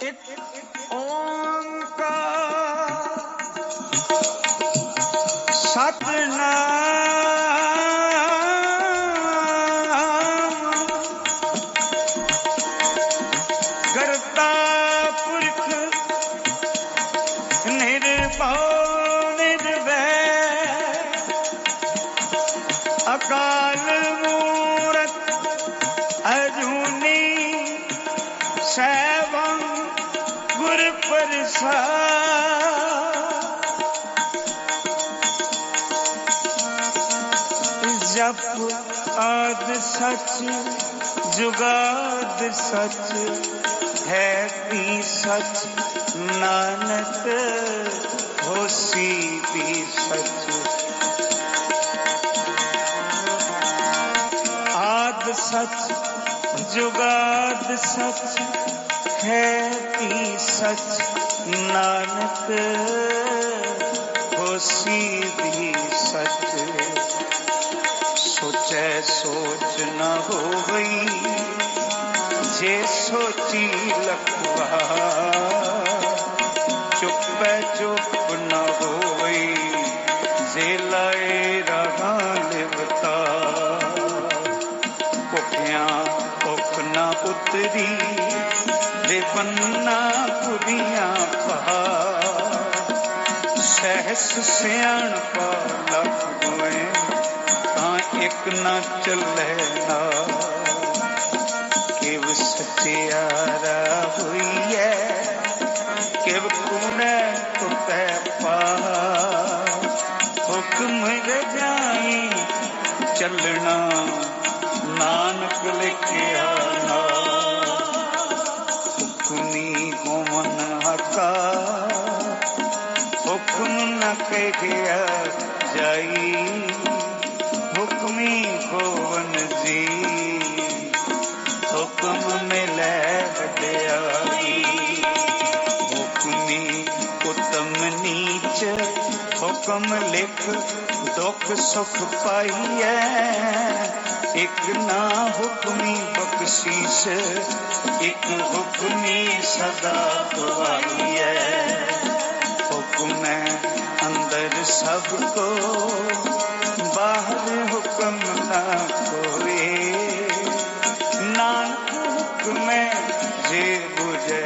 एक ओंकार सतनाम करता पुरख निर्भव निर्भय अकाल मूरत अजूनी सैभं गुर प्रसाद जप आद सच जुगाद सच है भी सच नानक होसी भी सच आद सच जुगाद सच है भी सच नानक होसी भी सच सोचे सोच न हो गई जे सोची लखवा चुप चुप न हो गई जे लाए रहा लिवता भुखिया भुख न उतरी जे बन्ना पुरिया पहा सहस सियाणपा लख होए एक न चले ना किव सचियारा हुई है किव कूड़े कुटे पा हुक्म रजाई चलना नानक लिखिया ना हुक्मी होवन हका हुक्म न कहिया जाई हुक्मी होवन जी हुक्म मिले वड्याई हुक्मी उत्तम नीच हुक्म लिख दुख सुख पाइए एक ना हुक्मी बख्शीश एक हुक्मी सदा गवाइए हुक्म अंदर सबको बाहर हुक्म न कोई नानक हुक्म जे बुझे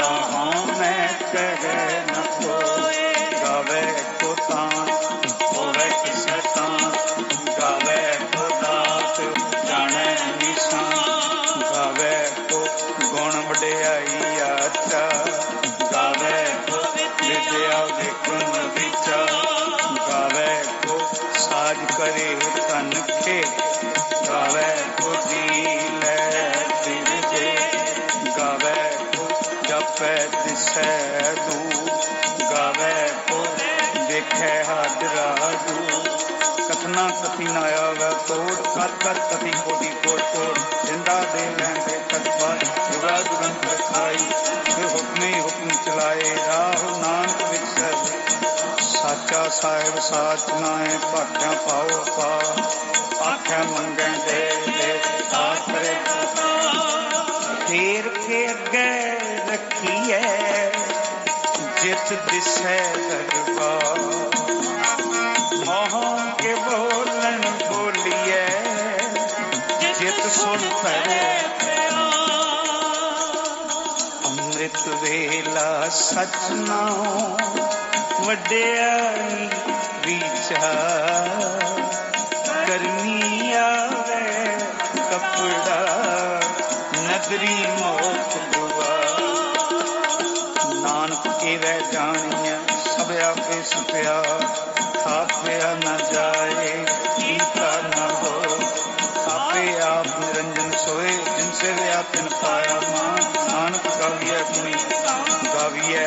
तहाँ मैं कहे न कोई गावे को तान होवे किसे तान गावे को दात जाने निशान गावे को गुण वड्याई आचा गावे को विद्या विक्रम विचा गावे को साज करे तन के गावे को जी ले दिल दे गावे को जपे दिसे दू गावे को देखे हाजरा दू कथना कथी न आवे तोड़ कर कर कथी कोटि कोट तोड़ जिंदा दे लेंदे कटवा जुगा जुगन खाई हुक्मे हुक्म चलाए राह नानक विचर साचा साहिब साच नाए भाग्या पाओ पा आख्या मंगे दे दे आखरे फेर के अगे रखिए जित दिसे दरबार मोह के बोलन बोलिए जित सुन परे अमृत वेला सच नाओ वड्याई विचार गर्मी आवे कपड़ा नदरी मौत दुआ नानक के वह जानिया सब आपे सपया आपया न जाए कीता न हो आपे आप निरंजन सोए जिनसे वे आपन पाया मां नानक गाविया गुणी गाविया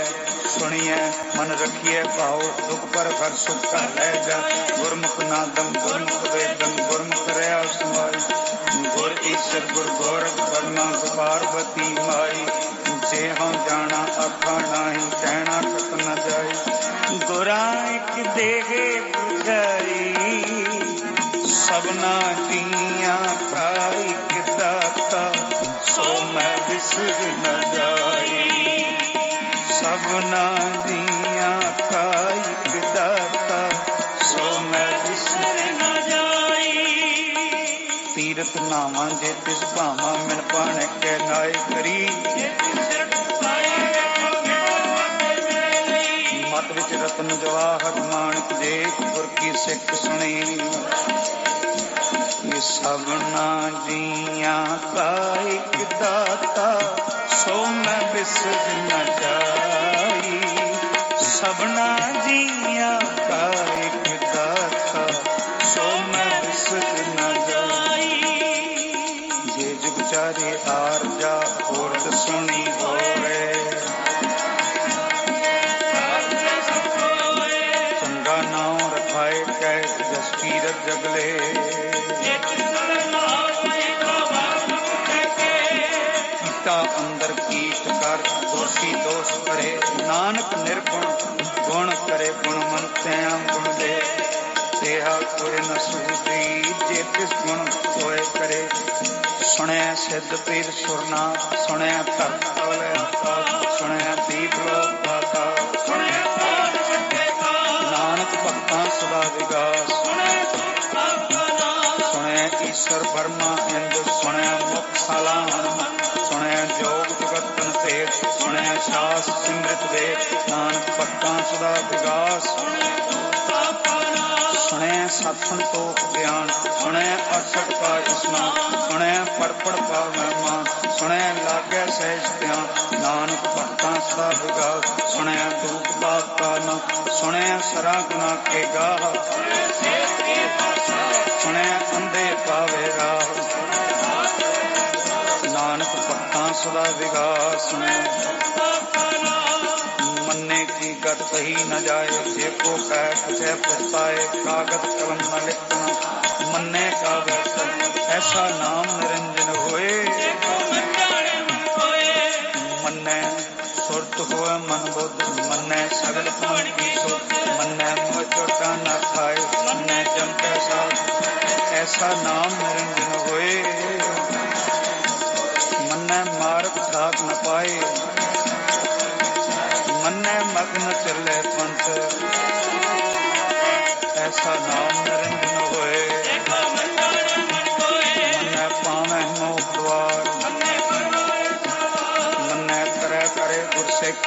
सुनिए मन रखिए पाओ दुख पर घर सुख का ले जा गुरमुख नादम गुरमुख वेदम गुरमुख रया समाई गुर ईश्वर गुर गोरख ब्रह्मा पार्वती माई जे हम जाना आखा नाही कहना कत न जाई गुरा एक देगे बुझाई सबना दिया खाई दाता सो मैं बिसर न जाई। सबना जिया का एक दाता सो मैं बिसर न जाई। तीरथ नावा जे तिस भावा मिन पाण कै नाय करी मत विच रतन जवाहर माणक जे गुर की सिख सुनी। ये सबना जिया का एक दाता सो मैं बिसर न जाई। सबना जिया का एक दाता सो मैं बिसर न जाई। जे जुग चारे आर जा ओरत सुनी होए चंगा नाम रखाए कै जस कीरत जगले। अंदर कीट कर दोषी दोष करे नानक निर्गुण गुण करे गुणवंत्या गुण दे। तेहा कोई न सूझी जे तिस गुण होए करे। सुने सिद्ध पीर सुरना सुने धरत तले सुने दीप लोक पाता नानक भक्तां सदा विगास। सुने ईश्वर ब्रह्मा इंद सुने मुख साला सुने जोग जगतन भेद सुने शास सिमृत वेद नानक भक्तां सदा विगास। सुने सत संतोख ज्ञान सुने अठसठ का स्नान सुने पढ़ पढ़ का महिमा सुने लागे सहज ध्यान नानक भक्तां सदा विगास। सुने धूप बाग का न सुने सरा गुना के गाह सुने अंधे पावे राह नानक भक्तां सदा विगास। मन्ने की गत कही न जाए जे को कह कुछ पछताए कागज कलम न लिखना मन्ने का वैसा ऐसा नाम निरंजन होए। मन्ने सुरत होए मन बुद्ध मन्ने सगल पान की सुध मन्ने मुँह चोटा न खाए मन्ने जम कैसा ऐसा नाम निरंजन होए। मन्ने मार्ग ठाक न पाए मन्ने मग्न चले पंथ ऐसा नाम निरंजन होए। मन्ने पावे मोक्ष द्वार मन्ने करे करे गुरसिख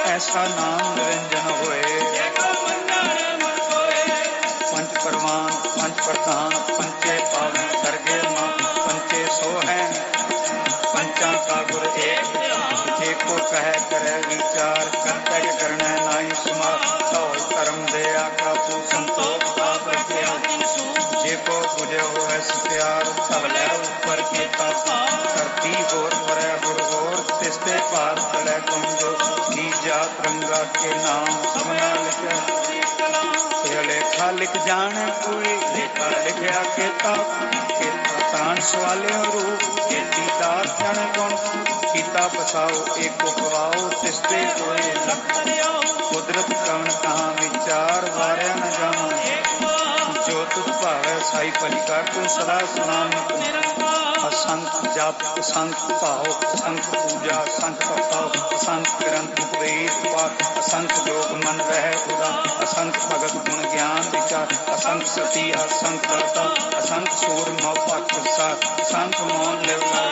ऐसा नाम निरंजन होए। पंच परवान पंच प्रधान पंचे पावन करगे मां पंचे सो है पंचा का गुर एक। जे को कह करे विचार करते करना नाई समार धौल धर्म दया का तू संतोष का प्रत्या। जे को बुझे हो प्यार सब लै ऊपर कीता धरती होर भरे गुर होर तिसते पार पड़े गुंजो की जात रंगा के नाम सबना लिखा लेखा लिख जाने कोई लेखा लिखया केता तान सवाले रूप खेती दार जन गुण कीता बसाओ एक गवाओ तिसते कोई कुदरत कवन कहाँ विचार वारिया न जावा। जो तुझ भावे साई भली कर तू सदा सलामत। असंख जप असंख भाव असंख पूजा असंख पाव असंख ग्रंथ उपदेश पाठ असंख जोग मन रह उदा असंख भगत गुण ज्ञान विचार असंख सती असंख करता असंख सूर मौपट असंख मौन लेवला।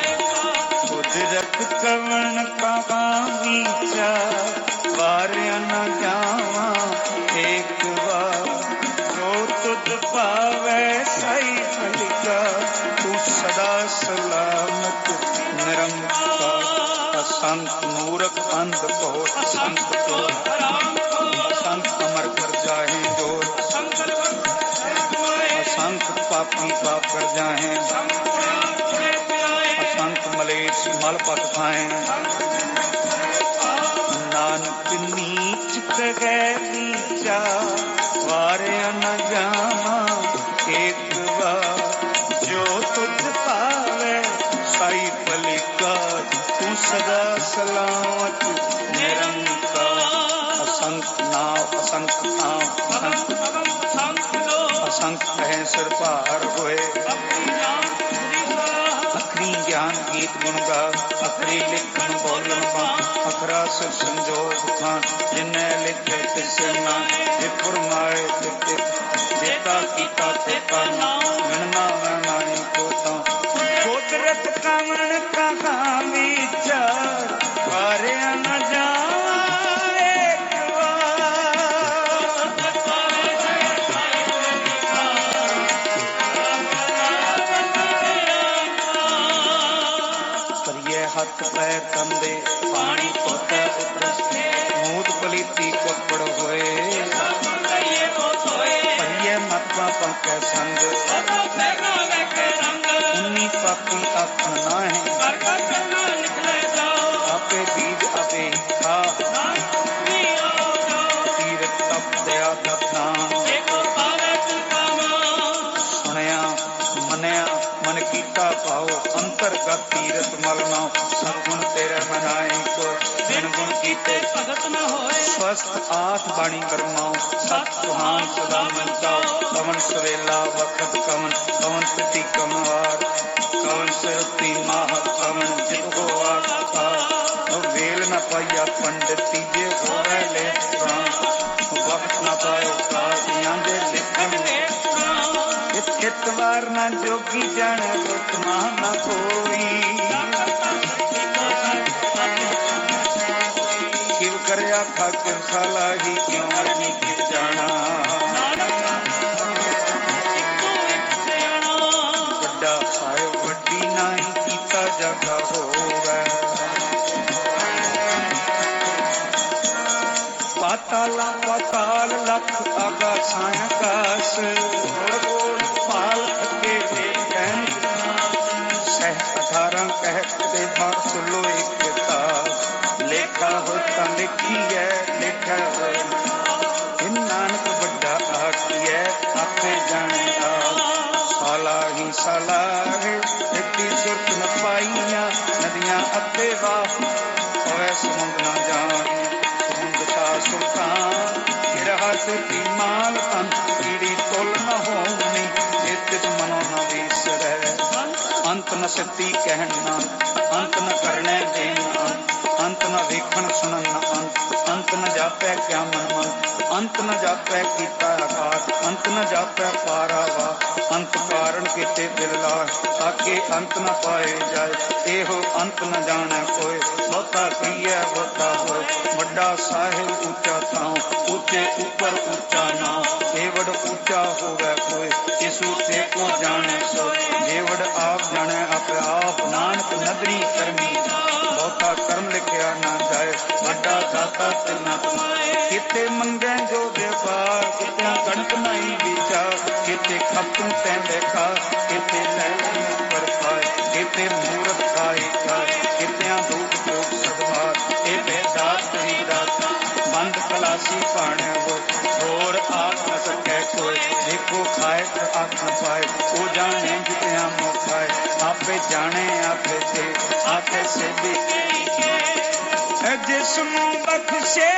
कुदरत कवन कहा विचार वारिया न जावा एक बार। जो तुझ पावे साई भली कर तू सदा सलामत निरंकार। असंख मूर्ख अंध को असंख तो असंख अमर कर जाहे जोर असंख पापी पाप कर जाहे असंख मलेच्छ मल पट खाए। नानक नीच कहे विचार वारिया न जावा एक बार। जो तुझ पावे साई भली कर तू सदा सलामत निरंकार। असंख नाव असंख नाव असंख कहे सिर भार होए। अखरी ज्ञान गीत गुण गा अखरी लिखन बोलन संजोग खान जिन्ने लिखे तिसे नाम जे फरमाए ते देता कीता तेता नाम गणना नाई को कुदरत कमन कहाँ विचार पारे न जाए पर ये हाथ पैर कंधे पानी पोता मूत पलीती कपड़ होए पर ये मतवा पंके संग उन्नी पापी अपना है आपे बीज आपे खा तीरथ तप दया दत्ता सुनया मनया मन कीता पाओ अंतरगत तीरथ मलना सगुण तेरे मनाए को बिन गुण कीते भगत न होए स्वस्थ आठ बाणी करमाओ सत सुहान सदा मन चाओ पवन सवेला वखत कवन पवन प्रति कमवार कवन सरती माह कवन जित हो आका वेल न पाया पंडित तीजे होवे ले वक्त न पायो काज लिखन इतवार न जोगी जन उत्मा न कोई किव करया खातिर साला ही क्यों आदमी कित जाना बड़ा साय वड्डी नाई कीता जगा होवे पाताला पाताल लख आगा सायकाश पाल के कहन सह 18 कहते बार सुलो एक किताब लेखा होता लिखी है लिखा है इन नानक बड़ा आखी है आपे जाने साला ही साला है इतनी सुर्ख न पाइया नदियां अते वाह होए समुंद न जान समुंद का सुल्तान गिरहा से माल तन कीड़ी तोल न होनी इतित मनो न विसर अंत न सती कहना अंत न करने देना अंत न देखण सुनन अंत न जापै क्या मन अंत न जापै कीता आकार अंत न जापै पारावा अंत कारण कीते बिरला ताके अंत न पाए जाए एहो अंत न जाने कोई बहुता कीए बहुता होए बड़ा साहिब ऊंचा थाओ ऊंचे ऊपर ऊंचा नाम जेवड़ ऊंचा होवे कोई इस ऊंचे को जाने सो जेवड़ आप जाने अपने आप नानक नदरी करमी बहुता कर्म लिखया ना जाए बड़ा दाता तिना किते मंगे जो व्यापार किते गणक नहीं विचार किते खपू ते देखा किते लैन पर पाए किते मूरत खाई खाए किते दूध भोग सदवार ए बेदात ही दात बंद कलासी पाने वो और आख न सके कोई देखो खाए तो आख न पाए वो जाने जितना मोखाए आपे जाने आपे से आखे से भी जिस्म बख्शे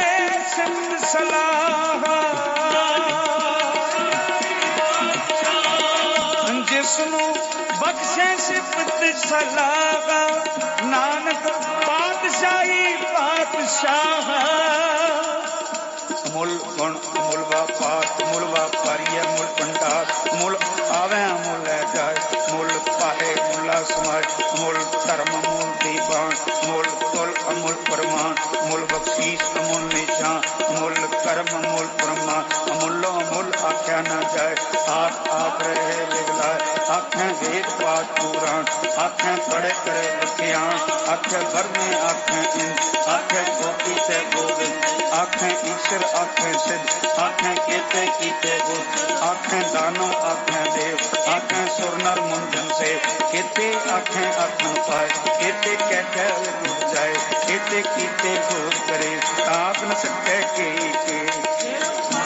संग सलाह जिस्म बख्शे सिफत सलाह नानक पातशाही पातशाह मुल गुण मुल वापात मुल वापारिय मुल पंडात मुल आवे मुल जाए मुल पाहे मुला समाज मुल धर्म मूल दीवान मुल तुल अमूल प्रमाण मुल बख्शीश अमूल निशान मुल कर्म मूल ब्रह्मा अमूलो अमूल आख्या न जाए आप रहे लिखलाए आखें वेद पाठ पुराण आखें पढ़े करे बख्यान आखें भर में आखें इन आखें गोपी से गोविंद आखें ईश्वर आखें सिद्ध आखें केते कीते गुण आखें दानो आखें देव आखें सुरनर मुंजन से केते आखें आखन पाए केते कहते उठ जाए केते कीते भोग करे आप न सके के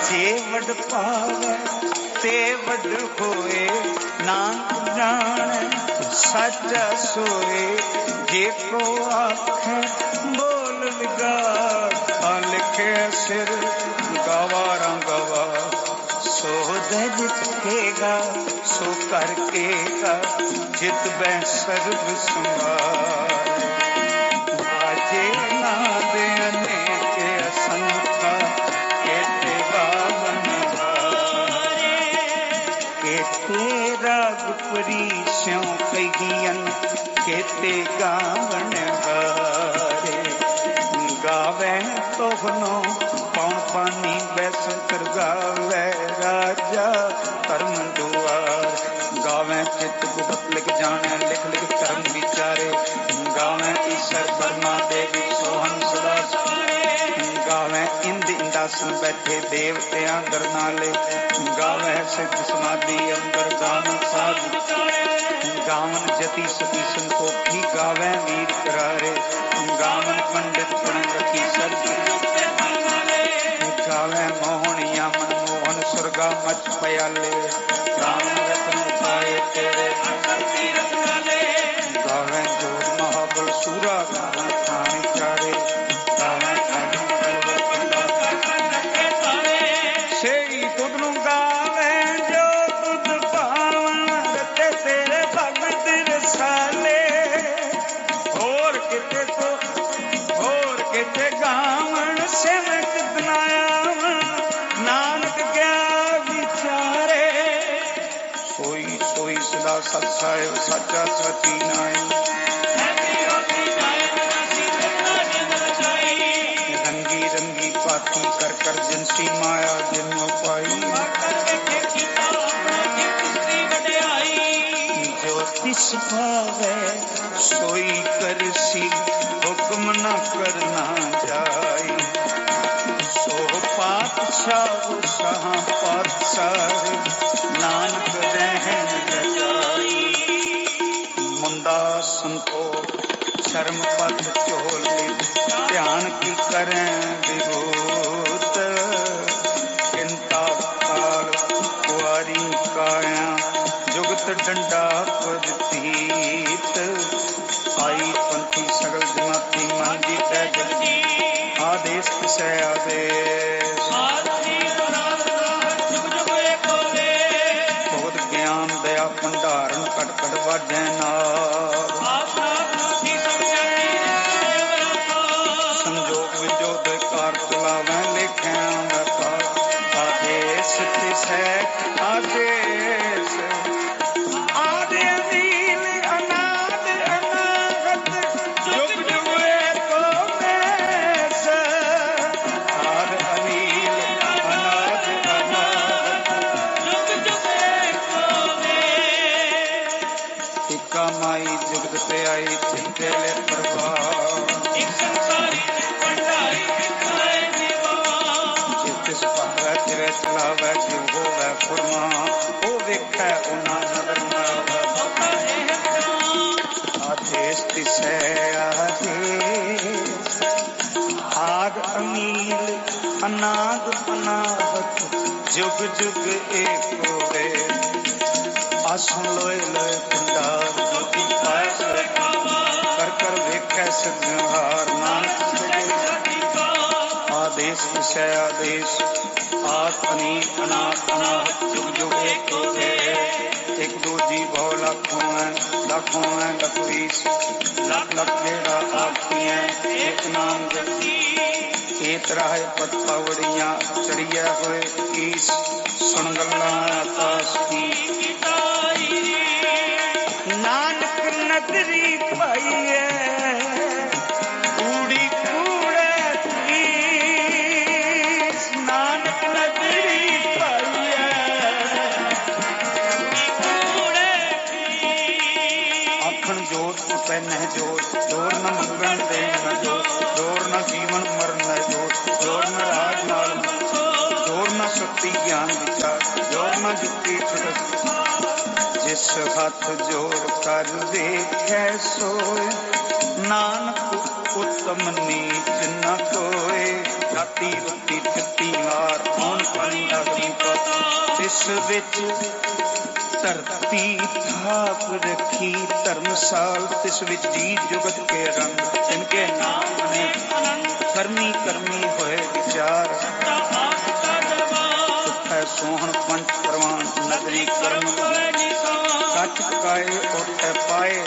जे वड पावे ते वड होए नानक जाने सच्चा सोए जे को आखे बोल विगाड़ लिखे सिर गवारा गवा सो जितेगा सो करके का जित बै सर्व संभाल बाजे ना दे ਤੋਹਨੋ ਪੌਣ ਪਾਣੀ ਬੈਸੰਤਰ ਗਾਵੇ ਰਾਜਾ ਧਰਮ ਦੁਆਰ ਗਾਵੇ ਚਿਤ ਗੁਪਤ ਲਿਖ ਜਾਣੇ ਲਿਖ ਲਿਖ ਧਰਮ ਵਿਚਾਰੇ ਗਾਵੇ ਈਸ਼ਰ ਬਰਮਾ ਦੇਵੀ ਸੋਹਨ ਸਦਾ ਗਾਵੇ ਇੰਦ ਇੰਦਾਸਨ ਬੈਠੇ ਦੇਵਤਿਆਂ ਦਰ ਨਾਲੇ ਗਾਵੇ ਸਿੱਧ ਸਮਾਧੀ ਅੰਦਰ ਗਾਵਨ ਸਾਧ ਗਾਵਨ ਜਤੀ ਸਤੀ ਸੰਤੋਖੀ ਗਾਵੇ ਵੀਰ ਕਰਾਰੇ ਗਾਵਨ ਪੰਡਿਤ ਪਣ ਰਖੀ ਸਰਜ ਗਾਵੇ ਮੋਹਣੀਆਂ ਮਨਮੋਹਨ ਸੁਰਗਾ ਮਚ ਪਿਆਲੇ ਰਾਮ ਰਤਨ ਪਾਏ ਤੇਰੇ ਗਾਵੇ ਜੋਰ ਮਹਾਬਲ ਸੂਰਾ ਗਾਵੇ ਖਾਣੀ ਚਾਰੇ ਗਾਵੇ ਸਹੀ ਤੁਧ ਨੂੰ ਗਾਵੇ ਜੋ ਤੁਧ ਪਾਵਨ ਰਤੇ ਤੇਰੇ ਭਗਤ ਰਸਾਲੇ ਹੋਰ ਕਿਤੇ ਗਾਵਣ ਸਿਮਟ ਬਨਾਇਆ ਨਾਨਕ ਗਿਆ ਵਿਚਾਰੇ ਸੋਈ ਸੋਈ ਸਦਾ ਸਤ ਸਾਹਿਬ ਸੱਚਾ ਸਚੀ ਨਾਈ ਰੰਗੀ ਰੰਗੀ ਪਾਤੀ ਕਰ ਕਰ ਜਿਨਸੀ ਮਾਇਆ ਜਿਨੋ ਪਾਈ ਜੋ ਤਿਸ ਭਾਵੇ ਸੋਈ ਕਰਸੀ ਹੁਕਮ ਨ ਕਰਨਾ ਜਾਈ ਸੋ ਪਾਤਸ਼ਾਹ ਸਾਹ ਪਾਤਸ਼ਾਹ ਨਾਨਕ ਰਹਿਣ ਰਜਾਈ ਮੁੰਡਾ ਸੰਤੋਖ ਸ਼ਰਮ ਪਤ ਝੋਲੀ ਧਿਆਨ ਕੀ ਕਰੈ ਵਿਭੂਤ ਚਿੰਤਾ ਕਾਲ ਕੁਆਰੀ ਕਾਇਆ ਜੁਗਤ ਡੰਡਾ ਪਰਤੀਤ ਆਈ ਪੰਥੀ ਸਗਲ ਜਮਾਤੀ ਮਨ ਦੀ ਤੈ ਜਗਤੀ ਆਦੇਸ਼ ਕਿਸੈ ਆਦੇਸ਼ ਬਹੁਤ ਗਿਆਨ ਦਇਆ ਭੰਡਾਰਨ ਘਟ ਘਟ ਵਾਜੈ ਨਾਦ ਸੰਜੋਗ ਵਿਜੋਗ ਕਾਰ ਚਲਾਵੈ ਲੇਖਿਆ ਆਦੇਸ਼ ਕਿਸੈ ਆਦੇਸ਼ ਆਦਿ ਅਨੀਲ ਅਨਾਦ ਅਨਾਗਤ ਜੁਗ ਜੁਗ ਏਕੋ ਮੇਸ ਆਦਿ ਅਨੀਲ ਅਨਾਦ ਅਨਾਗਤ ਜੁਗ ਜੁਗ ਏਕੋ ਮੇਸ ਇਕਾ ਮਾਈ ਜੁਗਤ ਤੇ ਆਈ ਚਿੰਤੇ ਲੈ ਪ੍ਰਭਾਵ ਇੱਕ ਸੰਸਾਰੀ ਭੰਡਾਰੀ ਕਿਸੈ ਨਿਵਾ ਜਿਸ ਭਾਵੈ ਤੇਰੇ ਚਲਾਵੈ ਜਿਉ ਹੋਵੈ ਫੁਰਮਾ ਉਹ ਵੇਖੈ ਉਹਨਾਂ ਨਦਰ ਮਾਵੈ ਆਦੇਸ਼ ਤਿਸੈ ਆਦੇਸ਼ ਆਦ ਅਨੀਲ ਅਨਾਦ ਅਨਾਹਤ ਜੁਗ ਜੁਗ ਏਕੋ ਵੇ ਆਸਣ ਲੋਏ ਲੋਏ ਭੰਡਾਰ ਜੋਤੀ ਪਾਇ ਕਰ ਕਰ ਵੇਖੈ ਸਿਧਾਰ ਨਾਨਕ ਆਦੇਸ਼ ਤਿਸੈ ਆਦੇਸ਼ ਆਦ ਅਨੀਲ ਅਨਾਦ ਅਨਾਹਤ ਜੁਗ ਜੁਗ ਏਕੋ ਵੇ ਇੱਕ ਦੋ ਜੀ ਬਹੁ ਲੱਖੋਂ ਹੈ ਲੱਖ ਵੀਸ ਲੱਖ ਲੱਖ ਜਿਹੜਾ ਆਖੀਐ ਇੱਕ ਨਾਮ ਜਪੀ ਏਤ ਰਾਹੇ ਪਤ ਪਾਵੜੀਆਂ ਚੜੀਐ ਹੋਏ ਈਸ ਸੁਣ ਗੱਲਾਂ ਆਕਾਸ਼ ਕੀ ਨਾਨਕ ਨਦਰੀ ਪਾਈਐ ਕੂੜੀ ਕੂੜੇ ਤੀਸ ਨਾਨਕ ਨਦਰੀ ਪਾਈਐ ਆਖਣ ਜੋਤ ਉਪੈ ਨਹਿ ਜੋਤ ਜੋਰ ਨ ਮੰਗਣ ਦੇ ਨ ਜੋਤ ਜੋਰ ਨ ਜੀਵਨ ਮਰਨ ਨ ਜੋਤ ਜੋਰ ਨ ਰਾਜ ਨਾਲ ਜੋਰ ਨ ਸ਼ਕਤੀ ਗਿਆਨ ਵਿਚਾਰ ਜੋਰ ਨ ਜੁਗਤੀ ਛੁਟਕ ਜਿਸ ਹੱਥ ਜੋੜ ਕਰ ਵੇਖੈ ਸੋਏ ਨਾਨਕ ਉਤਮ ਨੀਚ ਨ ਕੋਏ ਰਾਤੀ ਰੋਟੀ ਠੱਤੀ ਹਾਰ ਕੌਣ ਪਾਣੀ ਅਗਨੀ ਪਤ ਇਸ ਵਿੱਚ ਧਰਤੀ ਥਾਪ ਰੱਖੀ ਧਰਮਸਾਲ ਤਿਸ ਵਿੱਚ ਜੀ ਜੁਗਤ ਕੇ ਰੰਗ ਤਿਨਕੇ ਨਾਮ ਨੇ ਕਰਮੀ ਕਰਮੀ ਹੋਏ ਵਿਚਾਰ ਸੁਖੈ ਸੋਹਣ ਪੰਚ ਪ੍ਰਵਾਨ ਨਗਰੀ ਕਰਮ ਕੱਚ ਕਾਏ ਉੱਠ ਪਾਏ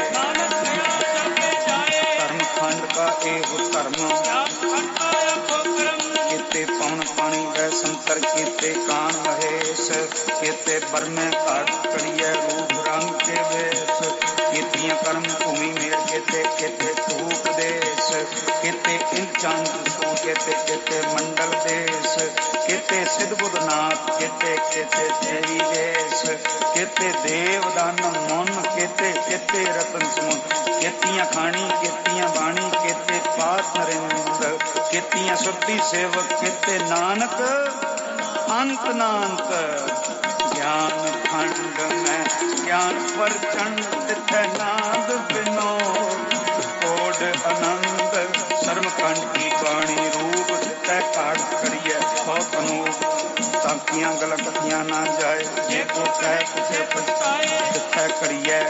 ਧਰਮ ਖੰਡ ਕਾ ਏਹੁ ਧਰਮ ਕੀਤੇ ਪਵਨ ਪਾਣੀ ਵੈ ਸੰਤਰ ਕੀਤੇ ਕਾਨ ਮਹੇਸ਼ ਕੀਤੇ ਬਰਮੇ ਘਾਟ ਕੜੀਐ ਰੂਪ ਰੰਗ ਕੇ ਵੇਸ ਕੀਤੀਆਂ ਕਰਮ ਭੂਮੀ ਮੇਰ ਕੀਤੇ ਕੀਤੇ ਧੂਪ ਦੇਸ਼ ਕੀਤੇ ਇੰਦ चंद सो केते केते मंडल देश केते सिद्ध बुद्धनाथ केते केते देवी देश केते देव दानव मुन केते केते रतन सुमन केतियां खानी केतियां बाणी केते पात नरेंद्र केतियां सुरती सेवक केते नानक अंत नांत ज्ञान खंड में ज्ञान प्रचंड तिथ नाद विनोद कोड आनंद शर्मखंड की बाणी रूप तय काट करिए बहुत अनूप ताकियां गलतियां ना जाए जे को कह तुझे पछताए तिथ करिए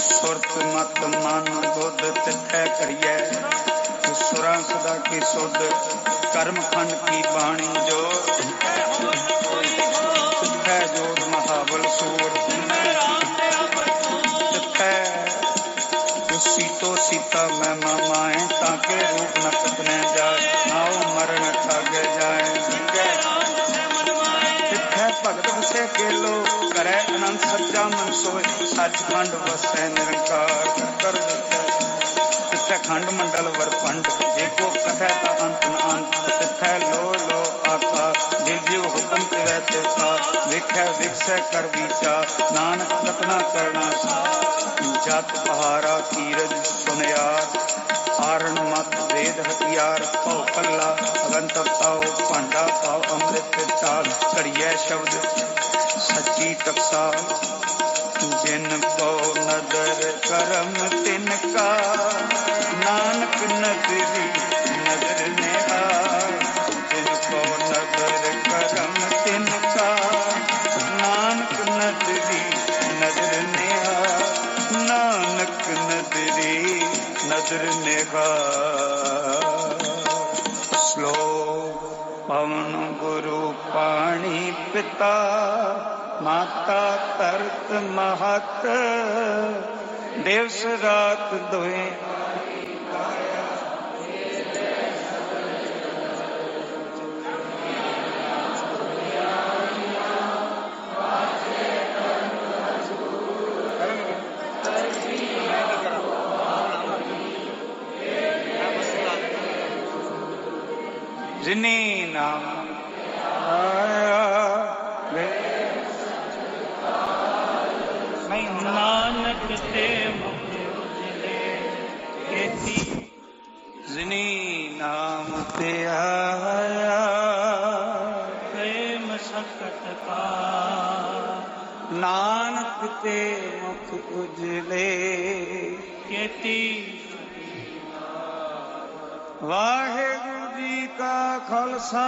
सुरत मत मन बुद्ध तिथ करिए सुरा सदा की सुध कर्म खंड की बाणी जो जोर महाबल सूर सीतो सीता मैं मामाए ताके रूप न कतने जाए नाओ मरण ठागे जाए भगत बसे केलो करे अनंत सच्चा मन सोए सचखंड बसे निरंकार कर तिथे खंड मंडल वरपंड जेको कथे ता अंत न अंत तिथे लो लो आका दिल जीव हुक्म तिवै तिथा विखे विकसे कर विचार नानक कतना करना जत पहारा कीरज सुनयार आरण मत वेद हथियार पौ पल्ला अगंत पाओ भांडा पाओ अमृत चाल करिए शब्द सच्ची टकसाल जिन को नदर करम तिनका नानक नदरी नदर निहार जिन को नदर करम तिनका नानक नदरी नदर निहार नानक नदरी नदर निहार। श्लोक पवन गुरु पाणी पिता माता तरत महत दिवस रात दोए जिने नाम आया मैं नानक ते केती जिने नाम ते आया प्रेम सकत का नानक ते मुख उजले केती वाहेगुरु जी का खालसा